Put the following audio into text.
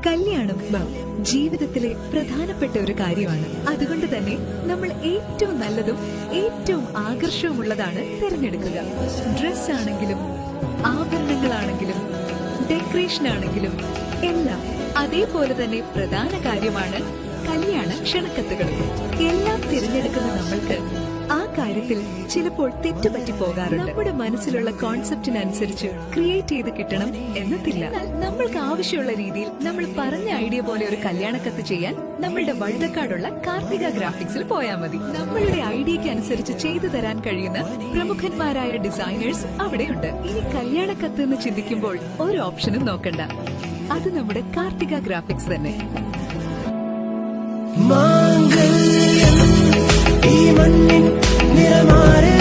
കല്യാണം ജീവിതത്തിലെ പ്രധാനപ്പെട്ട ഒരു കാര്യമാണ്. അതുകൊണ്ട് തന്നെ നമ്മൾ ഏറ്റവും നല്ലതും ഏറ്റവും ആകർഷവുമുള്ളതാണ് തിരഞ്ഞെടുക്കുക. ഡ്രസ് ആണെങ്കിലും ആഭരണങ്ങളാണെങ്കിലും ഡെക്കറേഷൻ ആണെങ്കിലും എല്ലാം. അതേപോലെ തന്നെ പ്രധാന കാര്യമാണ് കല്യാണ ക്ഷണക്കത്തുകളും. എല്ലാം തിരഞ്ഞെടുക്കുന്ന നമ്മൾക്ക് ആ കാര്യത്തിൽ ചിലപ്പോൾ തെറ്റുപറ്റി പോകാറുണ്ട്. നമ്മുടെ മനസ്സിലുള്ള കോൺസെപ്റ്റിനനുസരിച്ച് ക്രിയേറ്റ് ചെയ്ത് കിട്ടണം എന്നതില്ല. നമ്മൾക്ക് ആവശ്യമുള്ള രീതിയിൽ നമ്മൾ പറഞ്ഞ ഐഡിയ പോലെ ഒരു കല്യാണക്കത്ത് ചെയ്യാൻ നമ്മളുടെ വഴുതക്കാടുള്ള കാർത്തിക ഗ്രാഫിക്സിൽ പോയാൽ മതി. നമ്മളുടെ ഐഡിയക്ക് അനുസരിച്ച് ചെയ്തു തരാൻ കഴിയുന്ന പ്രമുഖന്മാരായ ഡിസൈനേഴ്സ് അവിടെയുണ്ട്. ഇനി കല്യാണക്കത്ത് എന്ന് ചിന്തിക്കുമ്പോൾ ഒരു ഓപ്ഷനും നോക്കണ്ട, അത് നമ്മുടെ കാർത്തിക ഗ്രാഫിക്സ് തന്നെ. മാംഗല്യം ഈ മണ്ണിൻ നിറമാറിൽ